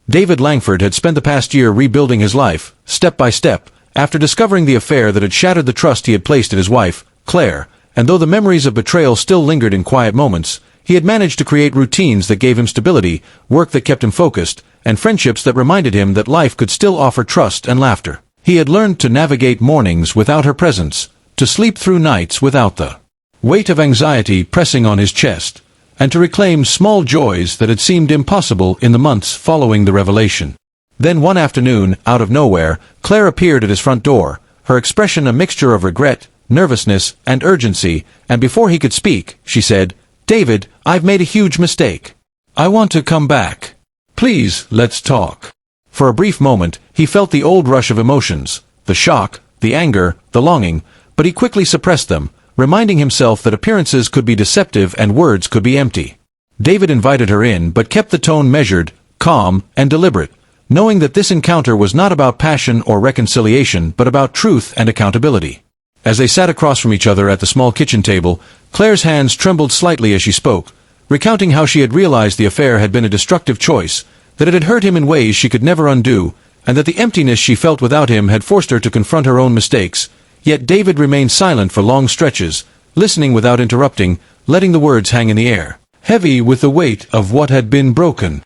David Langford had spent the past year rebuilding his life, step by step, after discovering the affair that had shattered the trust he had placed in his wife, Claire, and though the memories of betrayal still lingered in quiet moments, he had managed to create routines that gave him stability, work that kept him focused, and friendships that reminded him that life could still offer trust and laughter. He had learned to navigate mornings without her presence, to sleep through nights without the weight of anxiety pressing on his chest, and to reclaim small joys that had seemed impossible in the months following the revelation. Then one afternoon, out of nowhere, Claire appeared at his front door, her expression a mixture of regret, nervousness, and urgency, and before he could speak, she said, "David, I've made a huge mistake. I want to come back. Please, let's talk." For a brief moment, he felt the old rush of emotions, the shock, the anger, the longing, but he quickly suppressed them, reminding himself that appearances could be deceptive and words could be empty. David invited her in but kept the tone measured, calm, and deliberate, knowing that this encounter was not about passion or reconciliation but about truth and accountability. As they sat across from each other at the small kitchen table, Claire's hands trembled slightly as she spoke, recounting how she had realized the affair had been a destructive choice, that it had hurt him in ways she could never undo, and that the emptiness she felt without him had forced her to confront her own mistakes. Yet David remained silent for long stretches, listening without interrupting, letting the words hang in the air, heavy with the weight of what had been broken.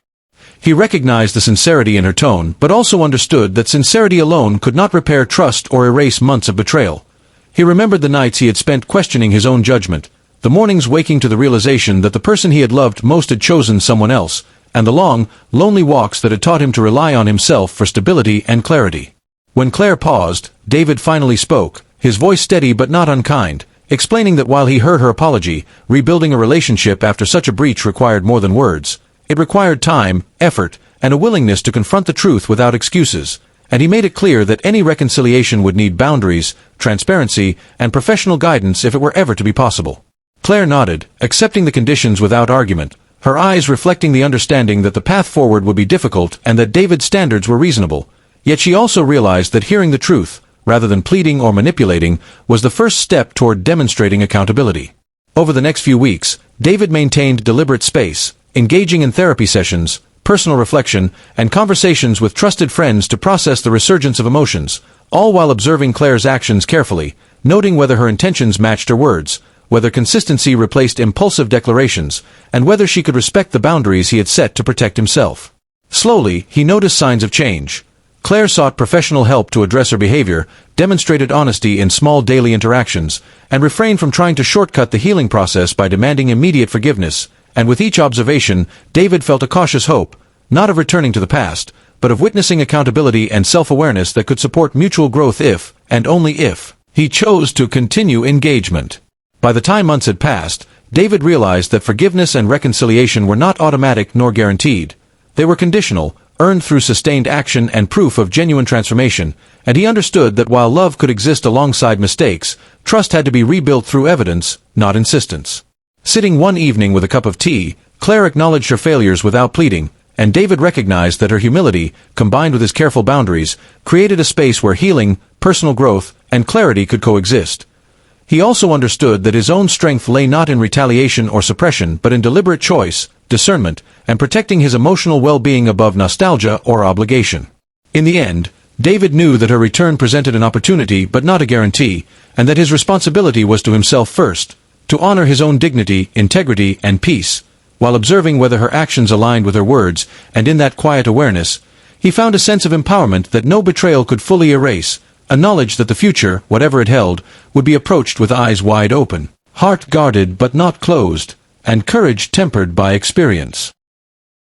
He recognized the sincerity in her tone, but also understood that sincerity alone could not repair trust or erase months of betrayal. He remembered the nights he had spent questioning his own judgment, the mornings waking to the realization that the person he had loved most had chosen someone else, and the long, lonely walks that had taught him to rely on himself for stability and clarity. When Claire paused, David finally spoke, his voice steady but not unkind, explaining that while he heard her apology, rebuilding a relationship after such a breach required more than words. It required time, effort, and a willingness to confront the truth without excuses, and he made it clear that any reconciliation would need boundaries, transparency, and professional guidance if it were ever to be possible. Claire nodded, accepting the conditions without argument, her eyes reflecting the understanding that the path forward would be difficult and that David's standards were reasonable. Yet she also realized that hearing the truth, rather than pleading or manipulating, was the first step toward demonstrating accountability. Over the next few weeks, David maintained deliberate space, engaging in therapy sessions, personal reflection, and conversations with trusted friends to process the resurgence of emotions, all while observing Claire's actions carefully, noting whether her intentions matched her words, whether consistency replaced impulsive declarations, and whether she could respect the boundaries he had set to protect himself. Slowly, he noticed signs of change. Claire sought professional help to address her behavior, demonstrated honesty in small daily interactions, and refrained from trying to shortcut the healing process by demanding immediate forgiveness, and with each observation, David felt a cautious hope, not of returning to the past, but of witnessing accountability and self-awareness that could support mutual growth if, and only if, he chose to continue engagement. By the time months had passed, David realized that forgiveness and reconciliation were not automatic nor guaranteed. They were conditional, earned through sustained action and proof of genuine transformation, and he understood that while love could exist alongside mistakes, trust had to be rebuilt through evidence, not insistence. Sitting one evening with a cup of tea, Claire acknowledged her failures without pleading, and David recognized that her humility, combined with his careful boundaries, created a space where healing, personal growth, and clarity could coexist. He also understood that his own strength lay not in retaliation or suppression but in deliberate choice, discernment, and protecting his emotional well-being above nostalgia or obligation. In the end, David knew that her return presented an opportunity but not a guarantee, and that his responsibility was to himself first, to honor his own dignity, integrity, and peace, while observing whether her actions aligned with her words, and in that quiet awareness, he found a sense of empowerment that no betrayal could fully erase, a knowledge that the future, whatever it held, would be approached with eyes wide open, heart guarded but not closed, and courage tempered by experience.